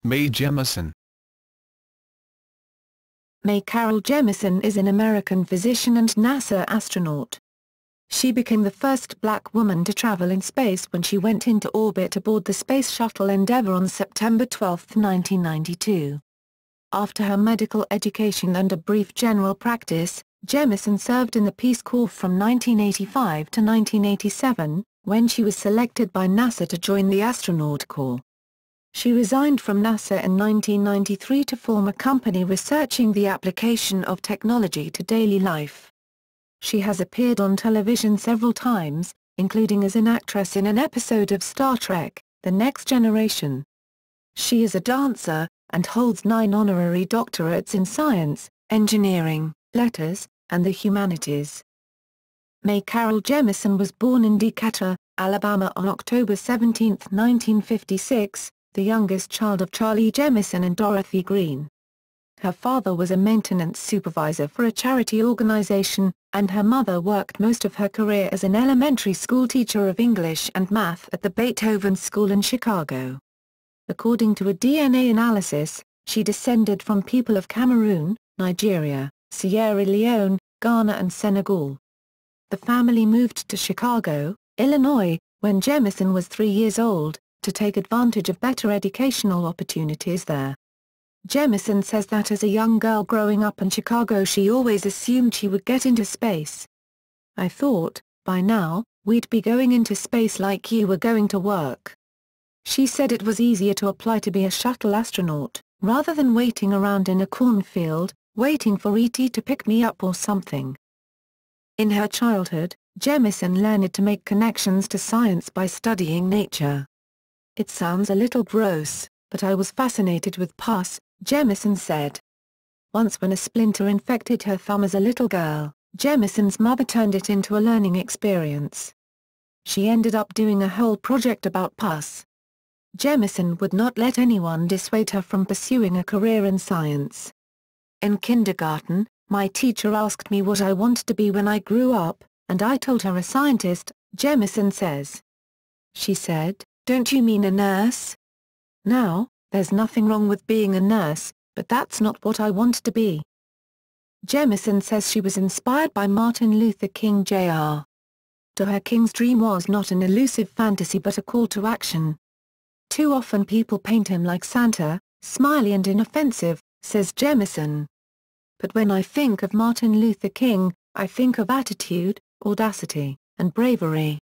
Mae Jemison. Mae Carol Jemison is an American physician and NASA astronaut. She became the first black woman to travel in space when she went into orbit aboard the Space Shuttle Endeavour on September 12, 1992. After her medical education and a brief general practice, Jemison served in the Peace Corps from 1985 to 1987, when she was selected by NASA to join the astronaut corps. She resigned from NASA in 1993 to form a company researching the application of technology to daily life. She has appeared on television several times, including as an actress in an episode of Star Trek: The Next Generation. She is a dancer, and holds 9 honorary doctorates in science, engineering, letters, and the humanities. Mae Carol Jemison was born in Decatur, Alabama on October 17, 1956, the youngest child of Charlie Jemison and Dorothy Green. Her father was a maintenance supervisor for a charity organization, and her mother worked most of her career as an elementary school teacher of English and math at the Beethoven School in Chicago. According to a DNA analysis, she descended from people of Cameroon, Nigeria, Sierra Leone, Ghana and Senegal. The family moved to Chicago, Illinois, when Jemison was 3 years old, to take advantage of better educational opportunities there. Jemison says that as a young girl growing up in Chicago she always assumed she would get into space. "I thought, by now, we'd be going into space like you were going to work." She said it was easier to apply to be a shuttle astronaut, rather than waiting around in a cornfield, waiting for ET to pick me up or something. In her childhood, Jemison learned to make connections to science by studying nature. "It sounds a little gross, but I was fascinated with pus," Jemison said. Once when a splinter infected her thumb as a little girl, Jemison's mother turned it into a learning experience. She ended up doing a whole project about pus. Jemison would not let anyone dissuade her from pursuing a career in science. "In kindergarten, my teacher asked me what I wanted to be when I grew up, and I told her a scientist," Jemison says. She said, "Don't you mean a nurse? Now, there's nothing wrong with being a nurse, but that's not what I wanted to be." Jemison says she was inspired by Martin Luther King Jr. To her, King's dream was not an elusive fantasy but a call to action. "Too often people paint him like Santa, smiley and inoffensive," says Jemison. "But when I think of Martin Luther King, I think of attitude, audacity, and bravery."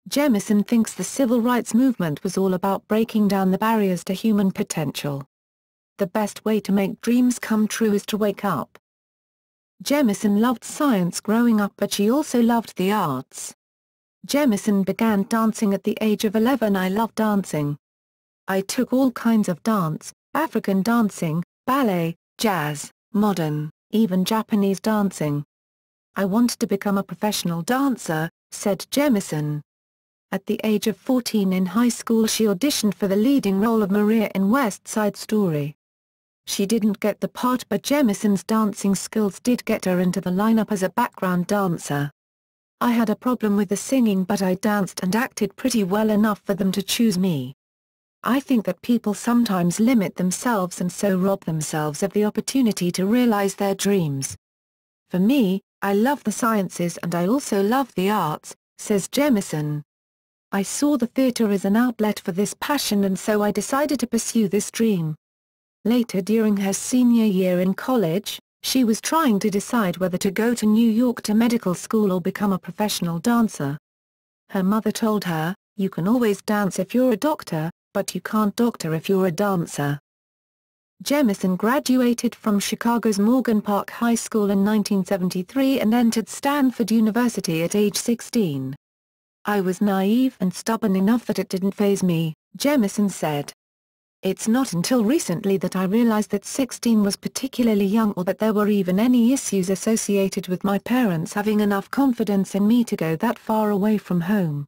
Jemison thinks the civil rights movement was all about breaking down the barriers to human potential. "The best way to make dreams come true is to wake up." Jemison loved science growing up but she also loved the arts. Jemison began dancing at the age of 11. "I love dancing. I took all kinds of dance, African dancing, ballet, jazz, modern, even Japanese dancing. I wanted to become a professional dancer," said Jemison. At the age of 14 in high school she auditioned for the leading role of Maria in West Side Story. She didn't get the part but Jemison's dancing skills did get her into the lineup as a background dancer. "I had a problem with the singing but I danced and acted pretty well enough for them to choose me. I think that people sometimes limit themselves and so rob themselves of the opportunity to realize their dreams. For me, I love the sciences and I also love the arts," says Jemison. "I saw the theater as an outlet for this passion and so I decided to pursue this dream." Later during her senior year in college, she was trying to decide whether to go to New York to medical school or become a professional dancer. Her mother told her, "You can always dance if you're a doctor, but you can't doctor if you're a dancer." Jemison graduated from Chicago's Morgan Park High School in 1973 and entered Stanford University at age 16. "I was naive and stubborn enough that it didn't faze me," Jemison said. "It's not until recently that I realized that 16 was particularly young or that there were even any issues associated with my parents having enough confidence in me to go that far away from home."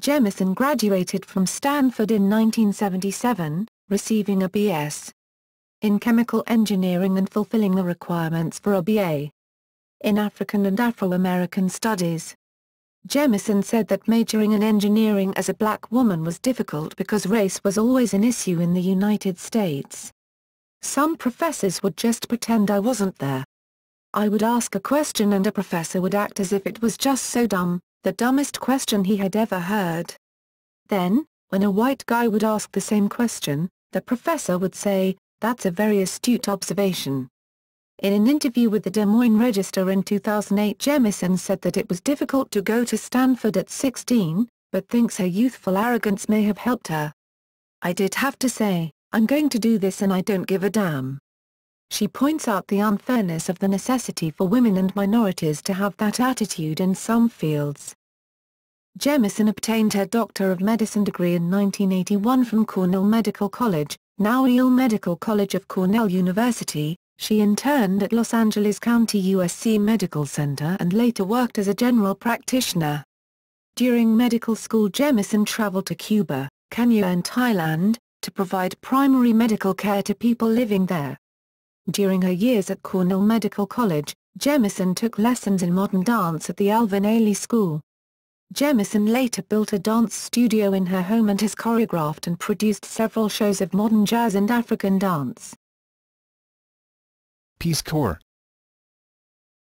Jemison graduated from Stanford in 1977, receiving a B.S. in chemical engineering and fulfilling the requirements for a B.A. in African and Afro-American Studies. Jemison said that majoring in engineering as a black woman was difficult because race was always an issue in the United States. Some professors would just pretend I wasn't there. I would ask a question and a professor would act as if it was just so dumb, the dumbest question he had ever heard. Then, when a white guy would ask the same question, the professor would say, "That's a very astute observation." In an interview with the Des Moines Register in 2008, Jemison said that it was difficult to go to Stanford at 16, but thinks her youthful arrogance may have helped her. "I did have to say, I'm going to do this and I don't give a damn." She points out the unfairness of the necessity for women and minorities to have that attitude in some fields. Jemison obtained her Doctor of Medicine degree in 1981 from Cornell Medical College, now Yale Medical College of Cornell University. She interned at Los Angeles County USC Medical Center and later worked as a general practitioner. During medical school, Jemison traveled to Cuba, Kenya and Thailand, to provide primary medical care to people living there. During her years at Cornell Medical College, Jemison took lessons in modern dance at the Alvin Ailey School. Jemison later built a dance studio in her home and has choreographed and produced several shows of modern jazz and African dance. Peace Corps.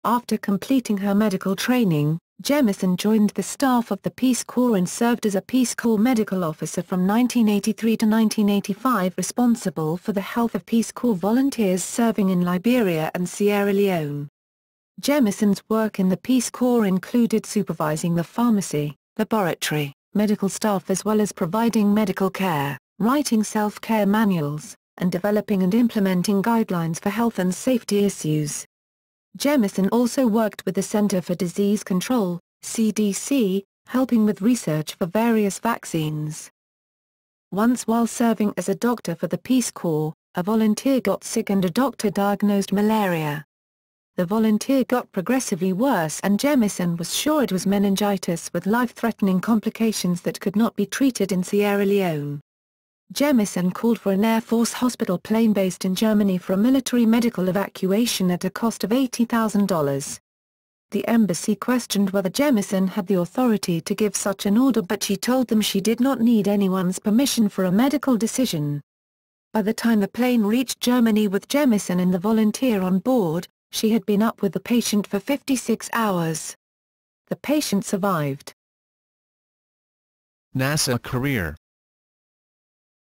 After completing her medical training, Jemison joined the staff of the Peace Corps and served as a Peace Corps medical officer from 1983 to 1985, responsible for the health of Peace Corps volunteers serving in Liberia and Sierra Leone. Jemison's work in the Peace Corps included supervising the pharmacy, laboratory, medical staff as well as providing medical care, writing self-care manuals, and developing and implementing guidelines for health and safety issues. Jemison also worked with the Center for Disease Control, CDC, helping with research for various vaccines. Once while serving as a doctor for the Peace Corps, a volunteer got sick and a doctor diagnosed malaria. The volunteer got progressively worse and Jemison was sure it was meningitis with life-threatening complications that could not be treated in Sierra Leone. Jemison called for an Air Force hospital plane based in Germany for a military medical evacuation at a cost of $80,000. The embassy questioned whether Jemison had the authority to give such an order, but she told them she did not need anyone's permission for a medical decision. By the time the plane reached Germany with Jemison and the volunteer on board, she had been up with the patient for 56 hours. The patient survived. NASA career.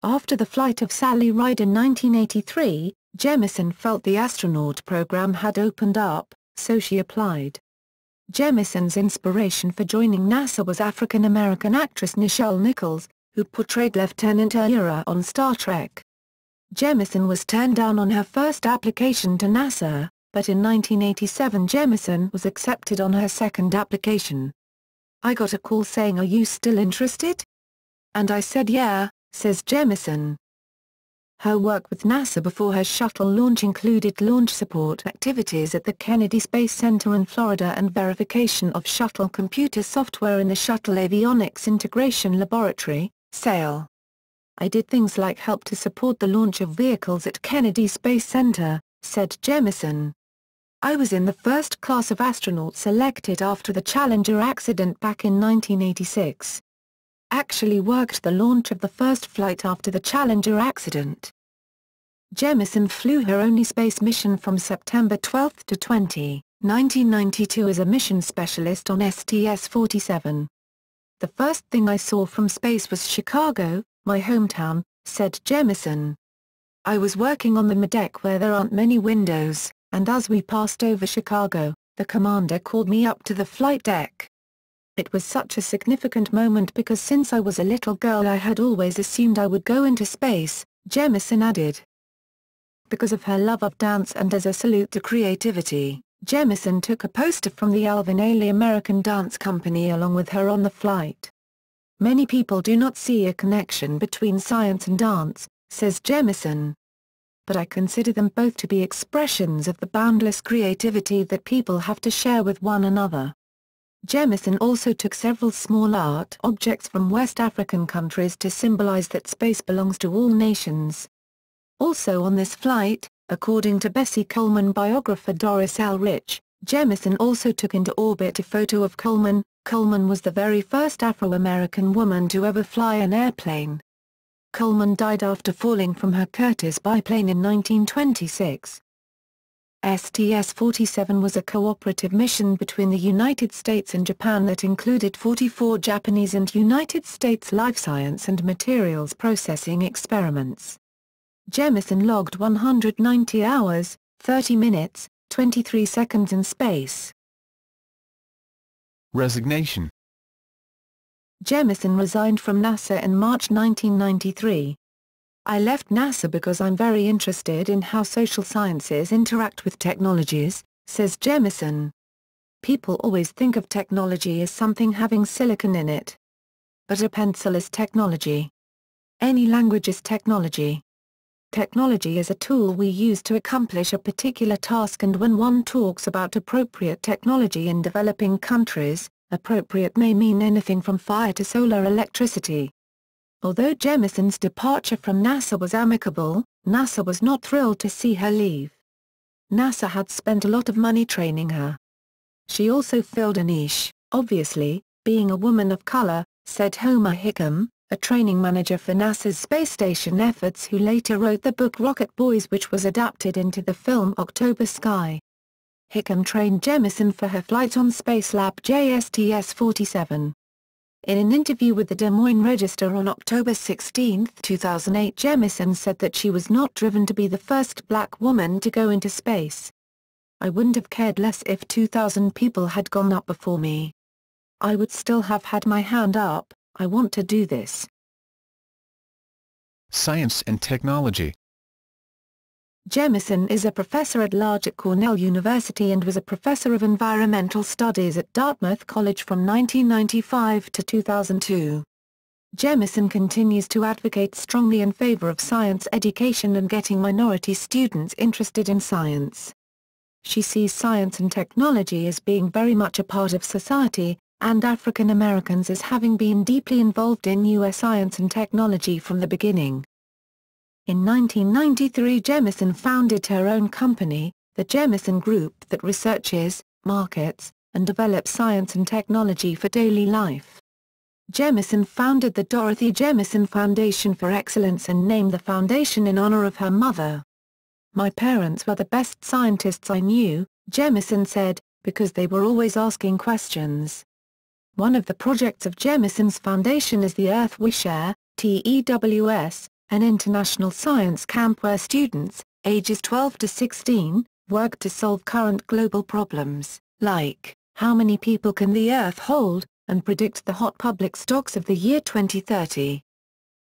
After the flight of Sally Ride in 1983, Jemison felt the astronaut program had opened up, so she applied. Jemison's inspiration for joining NASA was African-American actress Nichelle Nichols, who portrayed Lieutenant Uhura on Star Trek. Jemison was turned down on her first application to NASA, but in 1987 Jemison was accepted on her second application. "I got a call saying, 'Are you still interested?' And I said yeah," says Jemison. Her work with NASA before her shuttle launch included launch support activities at the Kennedy Space Center in Florida and verification of shuttle computer software in the Shuttle Avionics Integration Laboratory, SAIL. "I did things like help to support the launch of vehicles at Kennedy Space Center," said Jemison. "I was in the first class of astronauts selected after the Challenger accident back in 1986. Actually worked the launch of the first flight after the Challenger accident." Jemison flew her only space mission from September 12 to 20, 1992 as a mission specialist on STS-47. "The first thing I saw from space was Chicago, my hometown," said Jemison. "I was working on the deck where there aren't many windows, and as we passed over Chicago, the commander called me up to the flight deck. It was such a significant moment because since I was a little girl I had always assumed I would go into space," Jemison added. Because of her love of dance and as a salute to creativity, Jemison took a poster from the Alvin Ailey American Dance Company along with her on the flight. "Many people do not see a connection between science and dance," says Jemison. "But I consider them both to be expressions of the boundless creativity that people have to share with one another." Jemison also took several small art objects from West African countries to symbolize that space belongs to all nations. Also on this flight, according to Bessie Coleman biographer Doris L. Rich, Jemison also took into orbit a photo of Coleman. Coleman was the very first Afro-American woman to ever fly an airplane. Coleman died after falling from her Curtiss biplane in 1926. STS-47 was a cooperative mission between the United States and Japan that included 44 Japanese and United States life science and materials processing experiments. Jemison logged 190 hours, 30 minutes, 23 seconds in space. Resignation. Jemison resigned from NASA in March 1993. I left NASA because I'm very interested in how social sciences interact with technologies, says Jemison. People always think of technology as something having silicon in it. But a pencil is technology. Any language is technology. Technology is a tool we use to accomplish a particular task, and when one talks about appropriate technology in developing countries, appropriate may mean anything from fire to solar electricity. Although Jemison's departure from NASA was amicable, NASA was not thrilled to see her leave. NASA had spent a lot of money training her. She also filled a niche, obviously, being a woman of color, said Homer Hickam, a training manager for NASA's space station efforts, who later wrote the book Rocket Boys, which was adapted into the film October Sky. Hickam trained Jemison for her flight on Spacelab JSTS-47. In an interview with the Des Moines Register on October 16, 2008, Jemison said that she was not driven to be the first black woman to go into space. I wouldn't have cared less if 2,000 people had gone up before me. I would still have had my hand up. I want to do this. Science and technology. Jemison is a professor at large at Cornell University and was a professor of environmental studies at Dartmouth College from 1995 to 2002. Jemison continues to advocate strongly in favor of science education and getting minority students interested in science. She sees science and technology as being very much a part of society, and African Americans as having been deeply involved in U.S. science and technology from the beginning. In 1993, Jemison founded her own company, the Jemison Group, that researches, markets, and develops science and technology for daily life. Jemison founded the Dorothy Jemison Foundation for Excellence and named the foundation in honor of her mother. "My parents were the best scientists I knew," Jemison said, "because they were always asking questions." One of the projects of Jemison's foundation is the Earth We Share, TEWS, an international science camp where students, ages 12 to 16, work to solve current global problems, like, how many people can the Earth hold, and predict the hot public stocks of the year 2030.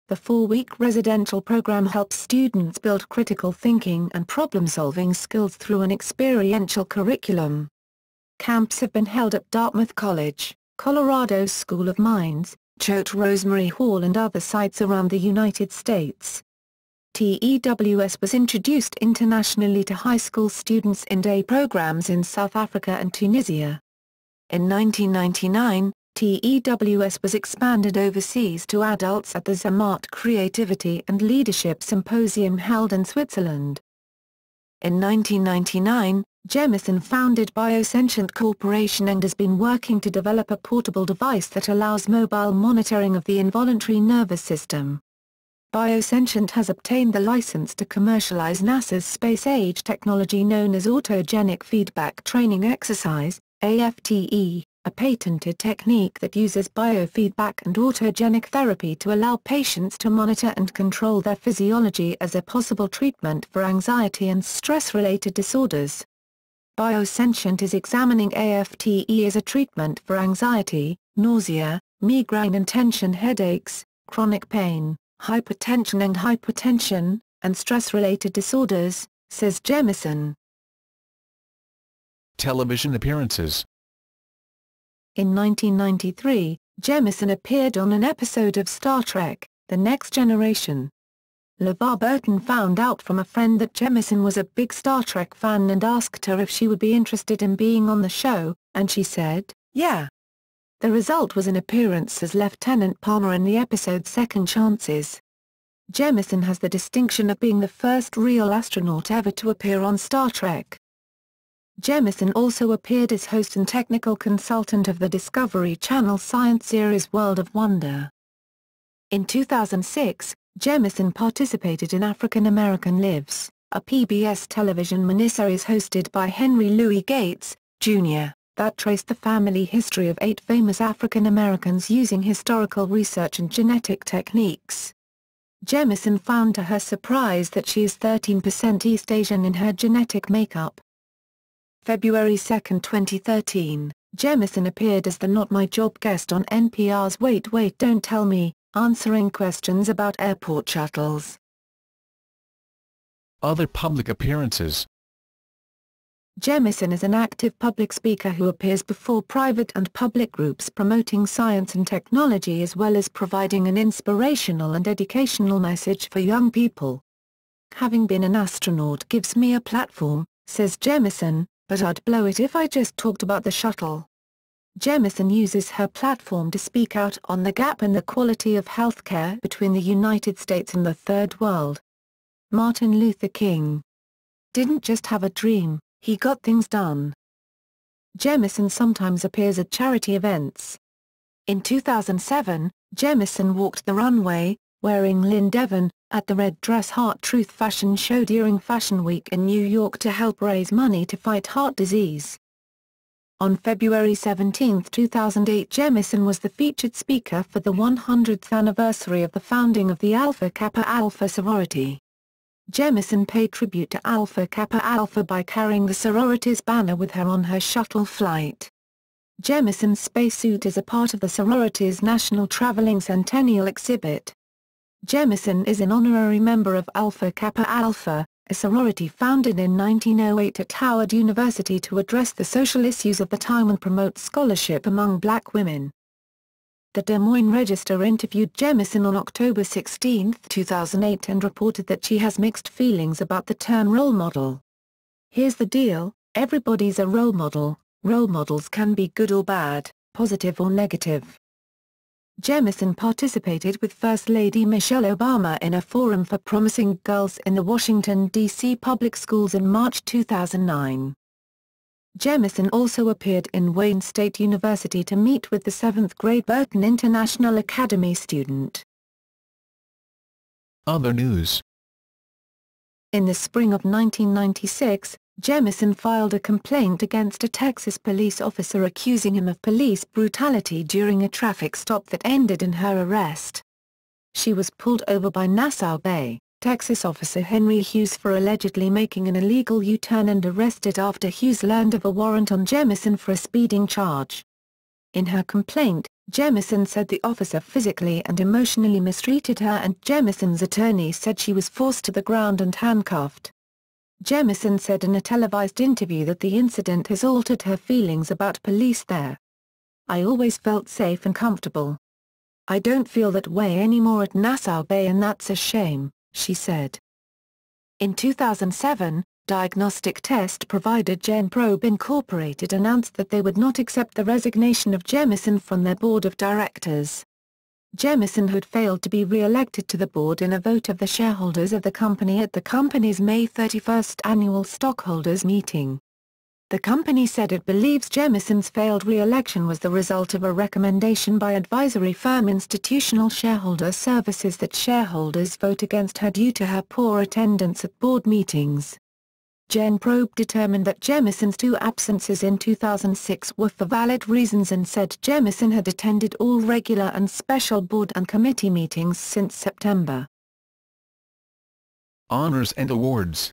The 4-week residential program helps students build critical thinking and problem-solving skills through an experiential curriculum. Camps have been held at Dartmouth College, Colorado's School of Mines, Choate Rosemary Hall and other sites around the United States. TEWS was introduced internationally to high school students in day programs in South Africa and Tunisia. In 1999, TEWS was expanded overseas to adults at the Zermatt Creativity and Leadership Symposium held in Switzerland. In 1999, Jemison founded Biosentient Corporation and has been working to develop a portable device that allows mobile monitoring of the involuntary nervous system. Biosentient has obtained the license to commercialize NASA's space-age technology known as autogenic feedback training exercise, AFTE, a patented technique that uses biofeedback and autogenic therapy to allow patients to monitor and control their physiology as a possible treatment for anxiety and stress-related disorders. Biosentient is examining AFTE as a treatment for anxiety, nausea, migraine and tension headaches, chronic pain, hypertension, and stress-related disorders, says Jemison. Television appearances. In 1993, Jemison appeared on an episode of Star Trek, The Next Generation. LeVar Burton found out from a friend that Jemison was a big Star Trek fan and asked her if she would be interested in being on the show, and she said, "Yeah." The result was an appearance as Lieutenant Palmer in the episode Second Chances. Jemison has the distinction of being the first real astronaut ever to appear on Star Trek. Jemison also appeared as host and technical consultant of the Discovery Channel science series World of Wonder. In 2006, Jemison participated in African American Lives, a PBS television miniseries hosted by Henry Louis Gates, Jr., that traced the family history of 8 famous African Americans using historical research and genetic techniques. Jemison found to her surprise that she is 13% East Asian in her genetic makeup. February 2, 2013, Jemison appeared as the Not My Job guest on NPR's Wait Wait Don't Tell Me, answering questions about airport shuttles. Other public appearances. Jemison is an active public speaker who appears before private and public groups promoting science and technology as well as providing an inspirational and educational message for young people. "Having been an astronaut gives me a platform," says Jemison, "but I'd blow it if I just talked about the shuttle." Jemison uses her platform to speak out on the gap in the quality of healthcare between the United States and the Third World. Martin Luther King didn't just have a dream, he got things done. Jemison sometimes appears at charity events. In 2007, Jemison walked the runway, wearing Lynn Devon, at the Red Dress Heart Truth fashion show during Fashion Week in New York to help raise money to fight heart disease. On February 17, 2008, Jemison was the featured speaker for the 100th anniversary of the founding of the Alpha Kappa Alpha sorority. Jemison paid tribute to Alpha Kappa Alpha by carrying the sorority's banner with her on her shuttle flight. Jemison's spacesuit is a part of the sorority's National Traveling Centennial exhibit. Jemison is an honorary member of Alpha Kappa Alpha, a sorority founded in 1908 at Howard University to address the social issues of the time and promote scholarship among black women. The Des Moines Register interviewed Jemison on October 16, 2008 and reported that she has mixed feelings about the term role model. "Here's the deal, everybody's a role model, role models can be good or bad, positive or negative." Jemison participated with First Lady Michelle Obama in a forum for promising girls in the Washington, D.C. public schools in March 2009. Jemison also appeared in Wayne State University to meet with the 7th grade Burton International Academy student. Other news. In the spring of 1996, Jemison filed a complaint against a Texas police officer accusing him of police brutality during a traffic stop that ended in her arrest. She was pulled over by Nassau Bay, Texas officer Henry Hughes for allegedly making an illegal U-turn and arrested after Hughes learned of a warrant on Jemison for a speeding charge. In her complaint, Jemison said the officer physically and emotionally mistreated her and Jemison's attorney said she was forced to the ground and handcuffed. Jemison said in a televised interview that the incident has altered her feelings about police there. "I always felt safe and comfortable. I don't feel that way anymore at Nassau Bay and that's a shame," she said. In 2007, diagnostic test provider GenProbe Incorporated announced that they would not accept the resignation of Jemison from their board of directors. Jemison had failed to be re-elected to the board in a vote of the shareholders of the company at the company's May 31 annual stockholders meeting. The company said it believes Jemison's failed re-election was the result of a recommendation by advisory firm Institutional Shareholder Services that shareholders vote against her due to her poor attendance at board meetings. GenProbe determined that Jemison's 2 absences in 2006 were for valid reasons and said Jemison had attended all regular and special board and committee meetings since September. Honors and awards.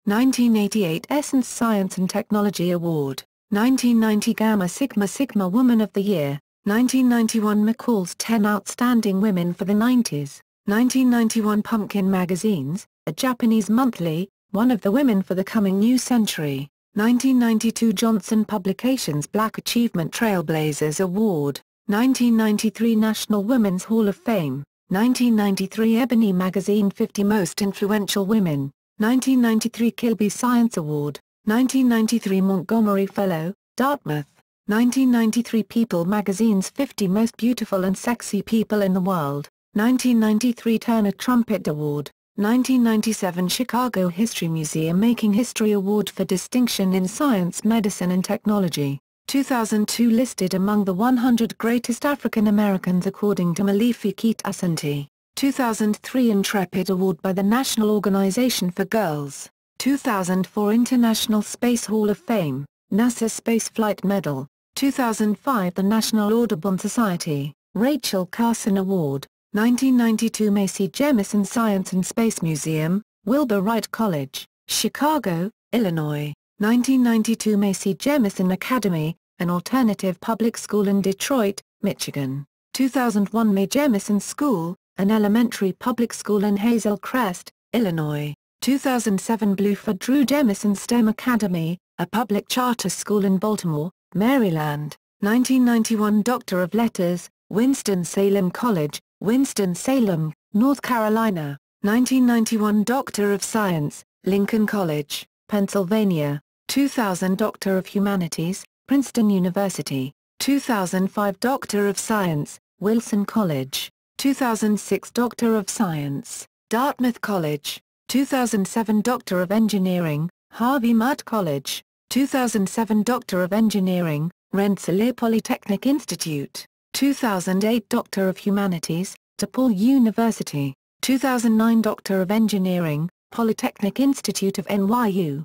1988 Essence Science and Technology Award, 1990 Gamma Sigma Sigma Woman of the Year, 1991 McCall's 10 Outstanding Women for the 90s, 1991 Pumpkin Magazines, a Japanese monthly, One of the Women for the Coming New Century, 1992 Johnson Publications Black Achievement Trailblazers Award, 1993 National Women's Hall of Fame, 1993 Ebony Magazine 50 Most Influential Women, 1993 Kilby Science Award, 1993 Montgomery Fellow, Dartmouth, 1993 People Magazine's 50 Most Beautiful and Sexy People in the World, 1993 Turner Trumpet Award, 1997 Chicago History Museum Making History Award for Distinction in Science, Medicine and Technology. 2002 listed among the 100 greatest African Americans according to Malifi Asante. 2003 Intrepid Award by the National Organization for Girls. 2004 International Space Hall of Fame, NASA Spaceflight Medal. 2005 The National Audubon Society, Rachel Carson Award. 1992 Mae Jemison Science and Space Museum, Wilbur Wright College, Chicago, Illinois. 1992 Mae Jemison Academy, an alternative public school in Detroit, Michigan. 2001 Mae Jemison School, an elementary public school in Hazel Crest, Illinois. 2007 Bluford Drew Jemison STEM Academy, a public charter school in Baltimore, Maryland. 1991 Doctor of Letters, Winston-Salem College, Winston-Salem, North Carolina. 1991 Doctor of Science, Lincoln College, Pennsylvania. 2000 Doctor of Humanities, Princeton University. 2005 Doctor of Science, Wilson College. 2006 Doctor of Science, Dartmouth College. 2007 Doctor of Engineering, Harvey Mudd College. 2007 Doctor of Engineering, Rensselaer Polytechnic Institute. 2008 Doctor of Humanities, DePaul University. 2009 Doctor of Engineering, Polytechnic Institute of NYU.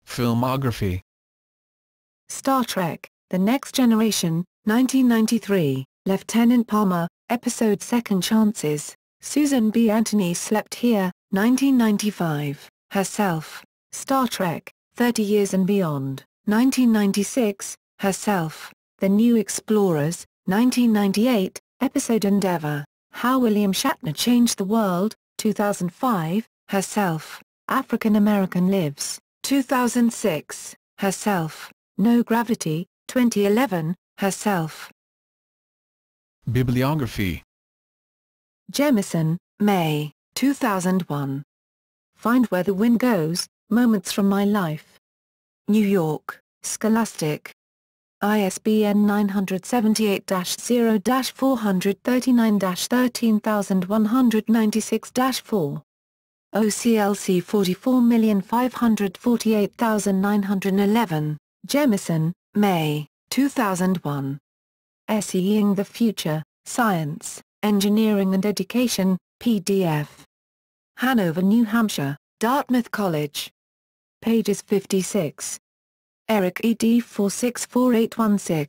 Filmography. Star Trek, The Next Generation, 1993, Lieutenant Palmer, Episode Second Chances, Susan B. Anthony Slept Here, 1995, Herself, Star Trek, 30 Years and Beyond, 1996, Herself, The New Explorers, 1998, Episode Endeavour, How William Shatner Changed the World, 2005, Herself, African American Lives, 2006, Herself, No Gravity, 2011, Herself. Bibliography. Jemison, Mae, 2001. Find Where the Wind Goes, Moments from My Life. New York, Scholastic. ISBN 978-0-439-13196-4. OCLC 44548911. Jemison, Mae, 2001. Essaying the Future, Science, Engineering and Education, PDF. Hanover, New Hampshire, Dartmouth College. Pages 56. Eric ed. 464816.